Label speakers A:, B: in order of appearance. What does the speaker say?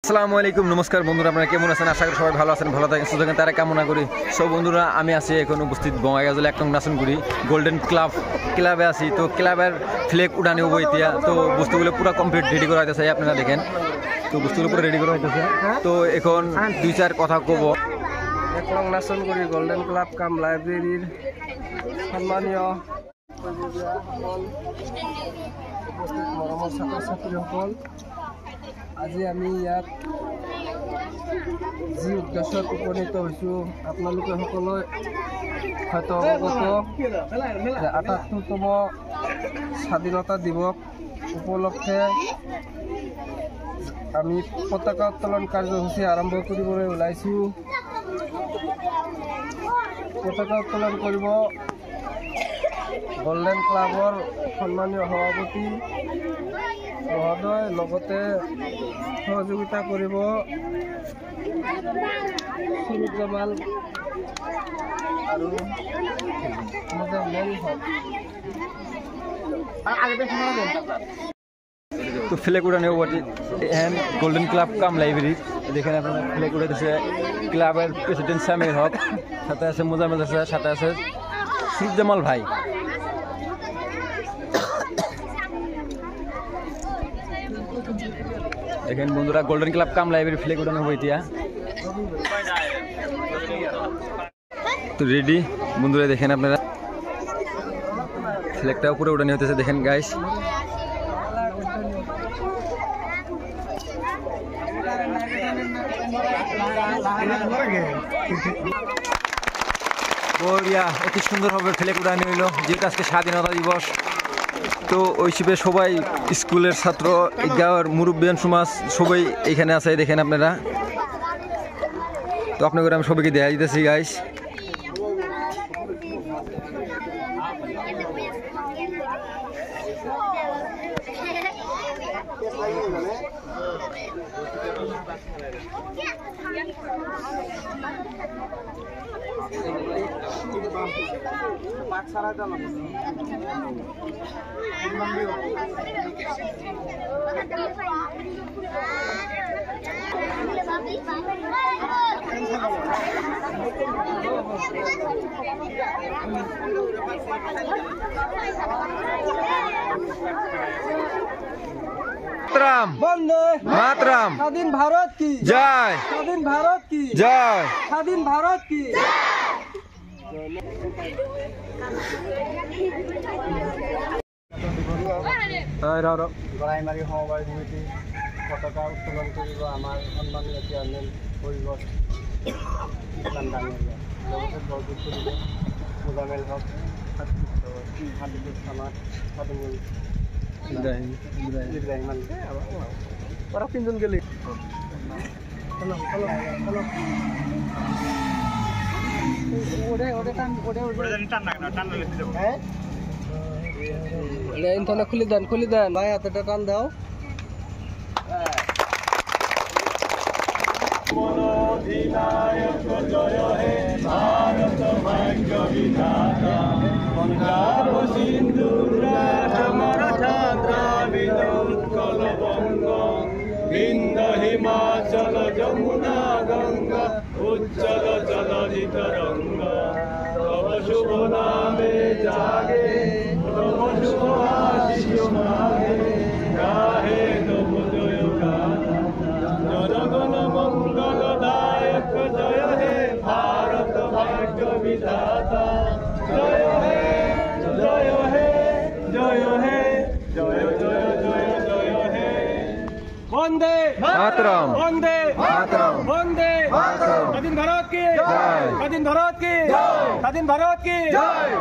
A: আসসালামু আলাইকুম, নমস্কার বন্ধুরা, আপনারা কেমন আছেন? আশা করি সবাই ভালো আছেন, ভালো থাকেন, সুস্থ থাকেন, তারা কামনা করি। সব বন্ধুরা, আমি আছি এখন উপস্থিত বঙ্গাইগাজল 1 নং নাসনগুড়ি গোল্ডেন ক্লাবে আছি। তো ক্লাবের ফ্লেগ উঠানি হবো এতিয়া। তো বস্তুগুলো পুরো কমপ্লিট রেডি করা হইতেছে, আপনারা দেখেন। তো বস্তুগুলো পুরো রেডি করা হইতেছে। তো এখন 2-4 কথা কব।
B: 1 নং নাসনগুড়ি গোল্ডেন ক্লাব কাম লাইব্রেরির সম্মানীয় উপস্থিত মৰমৰ ছাত্ৰ ছাত্ৰীসকল, আজি আমি ইয়াত যি উদ্দেশ্যত উপনীত হৈছোঁ আপোনালোকে সকলোৱে হয়তো অৱগত যে ৭৮তম স্বাধীনতা দিৱস উপলক্ষে আমি পতাকা উত্তোলন কাৰ্যসূচী আৰম্ভ কৰিবলৈ ওলাইছোঁ। পতাকা উত্তোলন কৰিব গোল্ডেন ক্লাবৰ সন্মানীয় সভাপতি মহোদয়, লগতে সহযোগিতা কৰিব সুৰুজ জামাল আৰু মোজাম্মেল হক।
A: তো ফ্লেগ উঠানি হবো গোল্ডেন ক্লাব কাম লাইব্রেরি। দেখেন আপনারা ফ্লেগ উঠাইতেছে ক্লাবের প্রেসিডেন্ট সামির হক, সাথে আছে মোজাম্মেল আছে, সাথে আছে সুরুজ জামাল ভাই। দেখেন বন্ধুরা, গোল্ডেন ক্লাব কাম লাইব্রেরি ফ্লেগ উঠানো হবো এতিয়া। তো রেডি বন্ধুরা, দেখেন আপনারা ফ্লেগটা উপরে উঠানি হতেছে, দেখেন গাইস। বড়িয়া, অতি সুন্দরভাবে ফ্লেগ উঠানি হইল, যেহেতু আজকে স্বাধীনতা দিবস। তো ওই হিসেবে সবাই স্কুলের ছাত্র, গাঁয়ের মুরব্বিয়ান সমাজ সবাই এখানে আছে, দেখেন আপনারা। তো আপনাদের আমি সবাইকে দেখা দিতেছি গাইস। মাতরম,
B: স্বাধীন ভারত কি
A: জয়,
B: স্বাধীন ভারত কি
A: জয়,
B: স্বাধীন ভারত কি। গড়াইমাৰী সমবায় সমিতি পতাকা উত্তোলন কৰিব আমাৰ সন্মানীয় চেয়াৰমেন পৰিৱৰ ইছলাম ডাঙৰীয়া, লগতে বৰগীত কৰিব মোজামেল হক, হাবিবুল সামাদ, ফাদুমুল ইব্রাহিম ওরা তিনজন গেলে খুলি দেন ভাই, হাতেটা টান দাও। জয় হে ভারত ভাগ্য বিধাতা, পঞ্জাব সিন্ধু মারাঠা দ্রাবিড় উৎকল বঙ্গ, বিন্ধ্য হিমাচল যমুনা গঙ্গা, উজ্জ্বল জলধি তরঙ্গ। তব শুভ নামে জাগে, তব শুভ আশিস মাগে, গাহে তব জয় গাথা। জনগণ মঙ্গলদায়ক জয় হে ভারত ভাগ্য বিধাতা, জয় হে জয় হে জয় হে জয় জয় জয় জয় হে। বন্দে
A: মাতরম,
B: বন্দে
A: মাতরম,
B: বন্দে
A: মাতরম।
B: স্বাধীন ভারত কি
A: জয়,
B: স্বাধীন ভারত কি
A: জয়,
B: স্বাধীন ভারত কি
A: জয়।